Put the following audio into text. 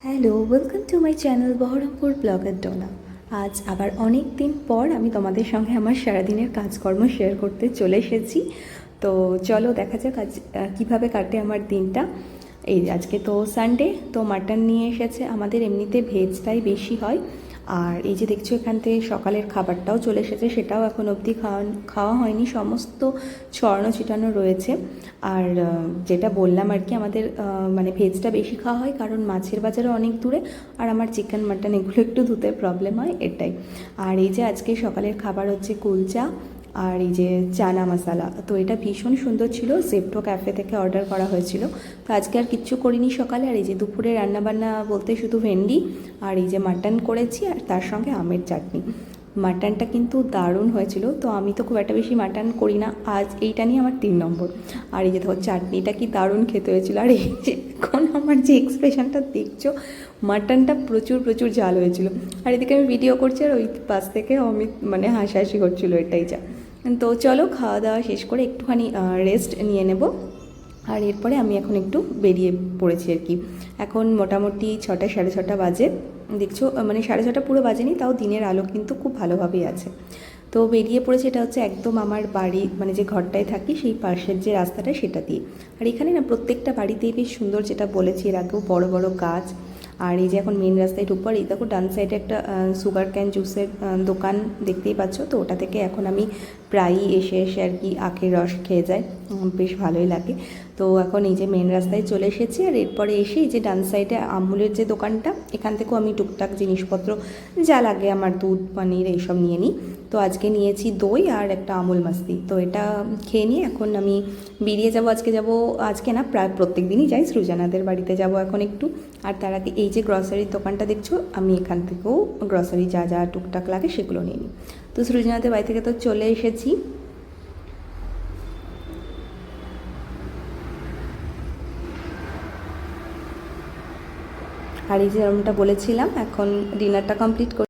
Hello, welcome to my channel Baharampur blogger Dona. আজ আবার অনেক দিন পর আমি তোমাদের সঙ্গে আমার সারাদিনের কাজকর্ম শেয়ার করতে চলে এসেছি। তো চলো দেখা যাক আজ কীভাবে কাটে আমার দিনটা। এই আজকে তো সানডে, তো মাটন নিয়ে এসেছে। আমাদের এমনিতে ভেজটাই বেশি হয়। আর এই যে দেখছো এখান থেকে সকালের খাবারটাও চলে এসেছে, সেটাও এখন অবধি খাওয়া হয়নি, সমস্ত ছড়ানো ছিটানো রয়েছে। আর যেটা বললাম আর কি, আমাদের মানে ভেজটা বেশি খাওয়া হয় কারণ মাছের বাজারও অনেক দূরে, আর আমার চিকেন মাটন এগুলো একটু ধুতে প্রবলেম হয়, এটাই। আর এই যে আজকে সকালের খাবার হচ্ছে কুলচা আর এই যে চানা মশালা। তো এটা ভীষণ সুন্দর ছিল, জেপ্টো ক্যাফে থেকে অর্ডার করা হয়েছিল। তো আজকে আর কিচ্ছু করিনি সকালে। আর এই যে দুপুরে রান্নাবান্না বলতে শুধু ভেন্ডি আর এই যে মাটন করেছি, আর তার সঙ্গে আমের চাটনি। মাটনটা কিন্তু দারুণ হয়েছিল। তো আমি তো খুব একটা বেশি মাটন করি না, আজ এইটা নিয়ে আমার 3 নম্বর। আর এই যে ধর চাটনিটা কি দারুণ খেতে হয়েছিল। আর এই যে এখন আমার যে এক্সপ্রেশনটা দেখছো, মাটনটা প্রচুর প্রচুর ঝাল হয়েছিল। আর এদিকে আমি ভিডিও করছি আর ওই পাশ থেকে অমিত মানে হাসাহাসি করছিল, এটাই যা। তো চলো খাওয়া দাওয়া শেষ করে একটুখানি রেস্ট নিয়ে নেব। আর এরপরে আমি এখন একটু বেরিয়ে পড়েছি আর কি। এখন মোটামুটি 6টা 6:30 বাজে। দেখছো মানে 6:30 পুরো বাজেনি, তাও দিনের আলো কিন্তু খুব ভালোভাবেই আছে। তো বেরিয়ে পড়েছে, এটা হচ্ছে একদম আমার বাড়ি মানে যে ঘরটায় থাকি সেই পাশের যে রাস্তাটা সেটা দিয়ে। আর এখানে না প্রত্যেকটা বাড়িতেই বেশ সুন্দর, যেটা বলেছি এর আগেও, বড় বড় গাছ। আর এই যে এখন মেন রাস্তায় ঢুকবার এই দেখো ডান সাইডে একটা সুগার ক্যান জুসের দোকান দেখতেই পাচ্ছ। তো ওটা থেকে এখন আমি প্রায়ই এসে এসে আর কি আখের রস খেয়ে যাই, বেশ ভালোই লাগে। তো এখন এই যে মেন রাস্তায় চলে এসেছি। আর এরপরে এসে এই যে ডান সাইডে আমুলের যে দোকানটা, এখান থেকেও আমি টুকটাক জিনিসপত্র যা লাগে আমার, দুধ পনির এইসব নিয়ে নিই। তো আজকে নিয়েছি দই আর একটা আমুল মাস্তি। তো এটা খেয়ে নিয়ে এখন আমি বেরিয়ে যাব। আজকে না, প্রায় প্রত্যেক দিনই যাই, সৃজনাদের বাড়িতে যাব এখন একটু। আর তার আগে এই যে গ্রসারির দোকানটা দেখছো, আমি এখান থেকেও গ্রসারি যা যা টুকটাক লাগে সেগুলো নিয়ে নিই। তো সৃজনাদের বাড়ি থেকে তো চলে এসেছি। আর এই যে যেরকমটা বলেছিলাম, এখন ডিনারটা কমপ্লিট